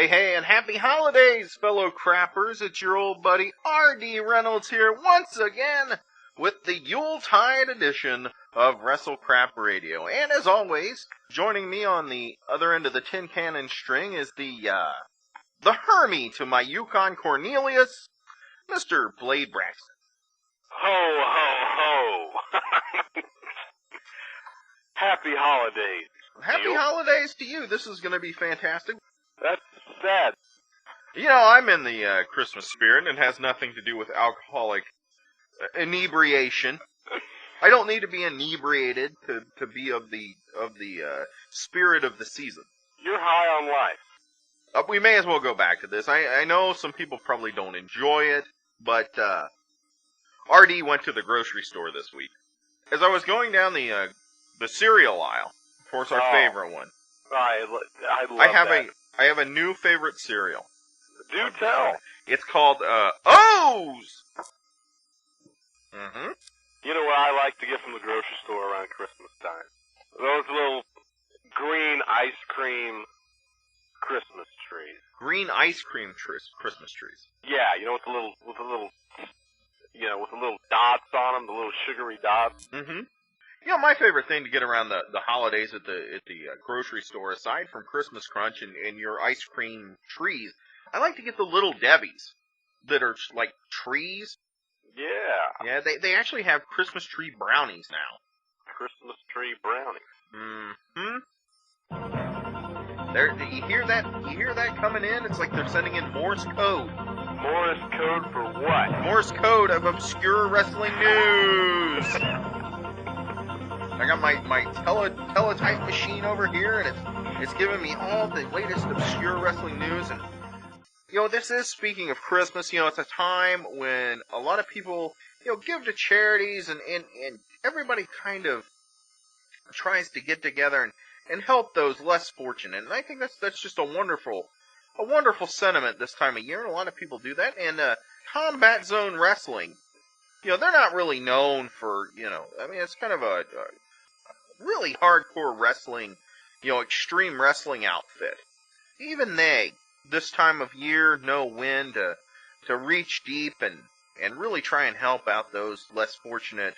Hey, and happy holidays, fellow crappers. It's your old buddy R.D. Reynolds here once again with the Yuletide edition of Wrestle Crap Radio. And as always, joining me on the other end of the tin cannon string is the Hermie to my Yukon Cornelius, Mr. Blade Braxton. Ho, ho, ho. Happy holidays. Happy holidays to you. This is going to be fantastic. That's sad. You know, I'm in the Christmas spirit, and it has nothing to do with alcoholic inebriation. I don't need to be inebriated to be of the spirit of the season. You're high on life. We may as well go back to this. I know some people probably don't enjoy it, but RD went to the grocery store this week. As I was going down the cereal aisle, of course, our favorite one. I love that. I have a new favorite cereal. Do tell. It's called O's. Mm-hmm. You know what I like to get from the grocery store around Christmas time? Those little green ice cream Christmas trees. Green ice cream Christmas trees. Yeah, you know, with the little dots on them, the little sugary dots. Mm-hmm. You know, my favorite thing to get around the holidays at the grocery store, aside from Christmas Crunch and your ice cream trees, I like to get the Little Debbies that are like trees. Yeah. Yeah, they actually have Christmas tree brownies now. Christmas tree brownies. Mm-hmm. You hear that coming in? It's like they're sending in Morse code. Morse code for what? Morse code of obscure wrestling news. I got my teletype machine over here, and it's giving me all the latest obscure wrestling news. And you know, this is, speaking of Christmas, you know, it's a time when a lot of people, you know, give to charities, and everybody kind of tries to get together and help those less fortunate. And I think that's just a wonderful sentiment this time of year, and a lot of people do that. And Combat Zone Wrestling, you know, they're not really known for, you know, I mean, it's kind of a really hardcore wrestling, you know, extreme wrestling outfit. Even they, this time of year, know when to reach deep and really try and help out those less fortunate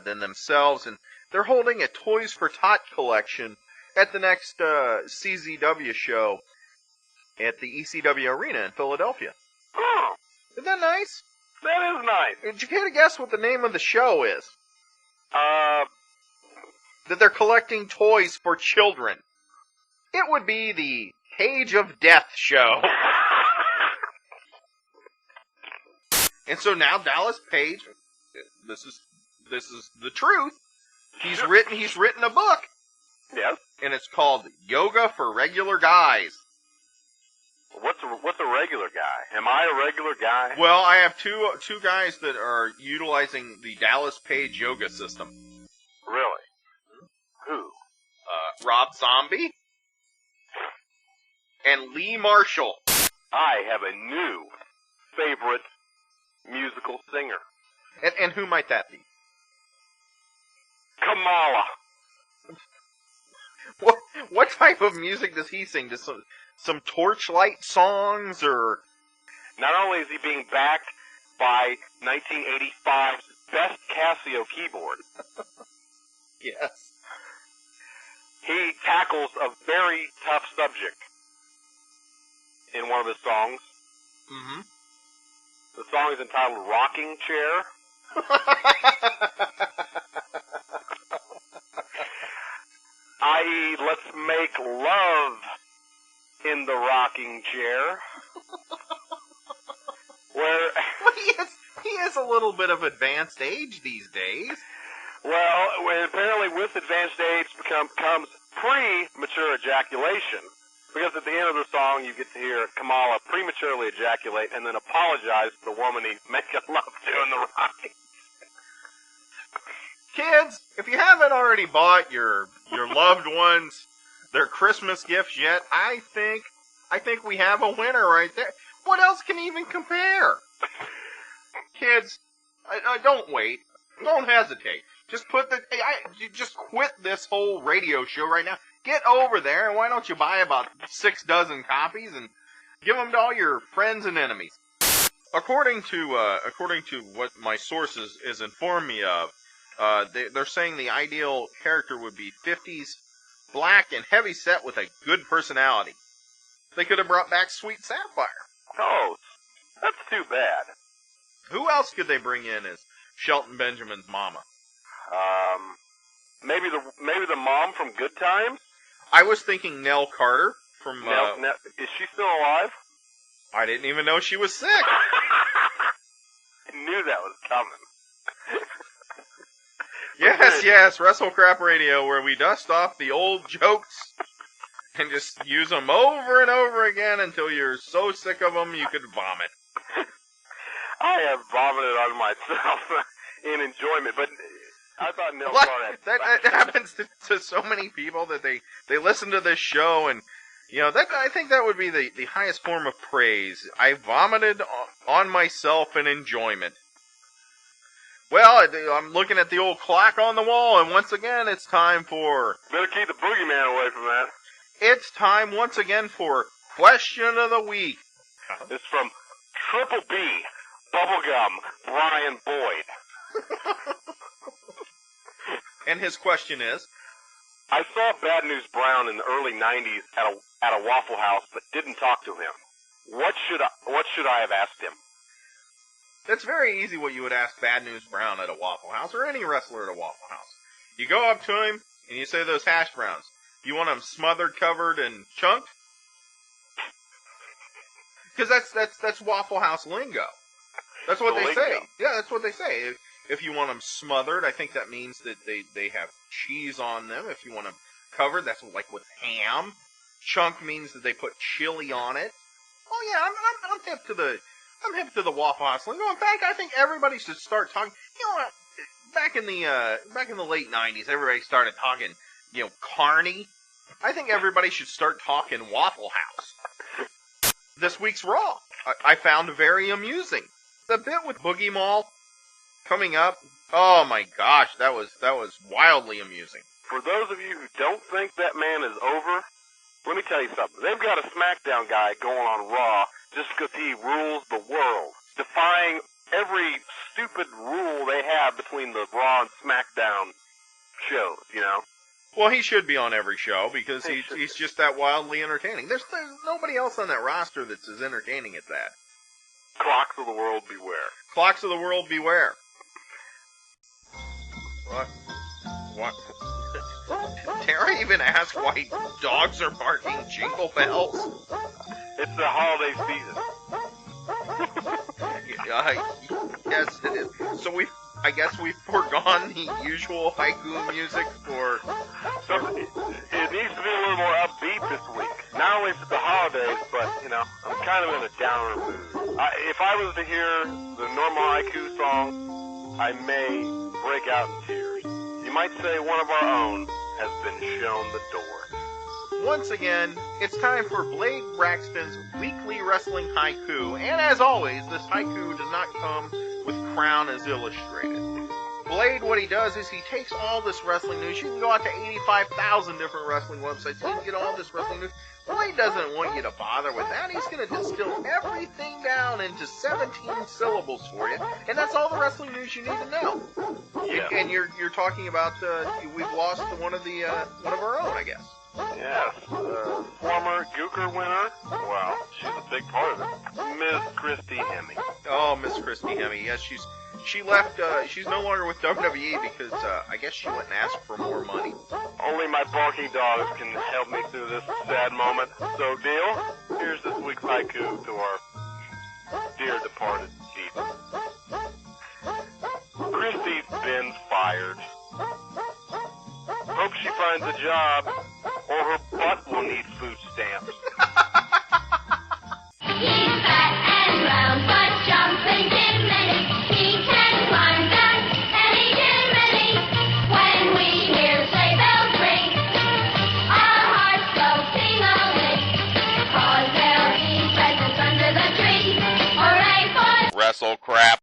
than themselves. And they're holding a Toys for Tot collection at the next CZW show at the ECW Arena in Philadelphia. Oh. Isn't that nice? That is nice. Did you care to guess what the name of the show is? That they're collecting toys for children. It would be the Cage of Death show. And so now Dallas Page, this is the truth. He's written a book. Yes. And it's called Yoga for Regular Guys. What's a regular guy? Am I a regular guy? Well, I have two guys that are utilizing the Dallas Page yoga system. Really? Who? Rob Zombie and Lee Marshall. I have a new favorite musical singer. And who might that be? Kamala. What type of music does he sing? Does some Torchlight songs, or? Not only is he being backed by 1985's best Casio keyboard. Yes. He tackles a very tough subject in one of his songs. Mm-hmm. The song is entitled Rocking Chair. I.e., let's make love in the rocking chair. Where he is a little bit of advanced age these days. Well, apparently with advanced age comes premature ejaculation. Because at the end of the song, you get to hear Kamala prematurely ejaculate and then apologize to the woman he's making love to in the rock. if you haven't already bought your loved ones their Christmas gifts yet, I think we have a winner right there. What else can even compare? Kids, don't wait. Don't hesitate. Just just quit this whole radio show right now. Get over there, and why don't you buy about 6 dozen copies and give them to all your friends and enemies? According to what my sources is informed me of, they're saying the ideal character would be 50s, black and heavy set with a good personality. They could have brought back Sweet Sapphire. Oh, that's too bad. Who else could they bring in as Shelton Benjamin's mama? Maybe the mom from Good Times? I was thinking Nell Carter from... is she still alive? I didn't even know she was sick. I knew that was coming. Yes, Wrestle Crap Radio, where we dust off the old jokes and just use them over and over again until you're so sick of them you could vomit. I have vomited on myself in enjoyment, but I thought Nell Carter that happens to so many people that they listen to this show, and I think that would be the highest form of praise. I vomited on myself in enjoyment. Well, I'm looking at the old clock on the wall, and once again, it's time for... Better keep the boogeyman away from that. It's time once again for Question of the Week. It's from Triple B, Bubblegum, Brian Boyd. And his question is... I saw Bad News Brown in the early 90s at a Waffle House, but didn't talk to him. What should I have asked him? That's very easy what you would ask Bad News Brown at a Waffle House, or any wrestler at a Waffle House. You go up to him, and you say those hash browns. You want them smothered, covered, and chunked? Because that's Waffle House lingo. That's what they say. Yeah, that's what they say. If you want them smothered, I think that means that they have cheese on them. If you want them covered, that's like with ham. Chunk means that they put chili on it. Oh yeah, I'm hip to the Waffle House lingo. In fact, I think everybody should start talking. You know what? Back in the late '90s, everybody started talking, carny. I think everybody should start talking Waffle House. This week's Raw, I found very amusing. The bit with Boogie Mall coming up. Oh my gosh, that was wildly amusing. For those of you who don't think that man is over, let me tell you something. They've got a SmackDown guy going on Raw just because he rules the world, defying every stupid rule they have between the Raw and SmackDown shows, Well, he should be on every show because he's just that wildly entertaining. There's nobody else on that roster that's as entertaining as that. Clocks of the world beware. Clocks of the world beware. What? Dare I even ask why dogs are barking jingle bells? It's the holiday season. Yes, it is. So I guess we've foregone the usual haiku music for... It needs to be a little more upbeat this week. Not only for the holidays, but, I'm kind of in a downer mood. If I was to hear the normal haiku song, I may break out in tears. You might say one of our own has been shown the door. Once again, it's time for Blade Braxton's weekly wrestling haiku, and as always, this haiku does not come with Crown as illustrated. Blade, what he does is he takes all this wrestling news. You can go out to 85,000 different wrestling websites. You can get all this wrestling news. Blade doesn't want you to bother with that. He's going to distill everything down into 17 syllables for you, and that's all the wrestling news you need to know. Yeah. And you're talking about we've lost one of our own, I guess. Yes, former Gooker winner. Well, she's a big part of it. Miss Christy Hemme. Oh, Miss Christy Hemme. Yes, she left. She's no longer with WWE because I guess she went and asked for more money. Only my barking dogs can help me through this sad moment. So, Dale, here's this week's haiku to our dear departed diva. Christy's been fired. Hope she finds a job, or her butt will need food stamps. He's fat and round, but jumping in many. He can climb that, and he can many. When we asshole crap.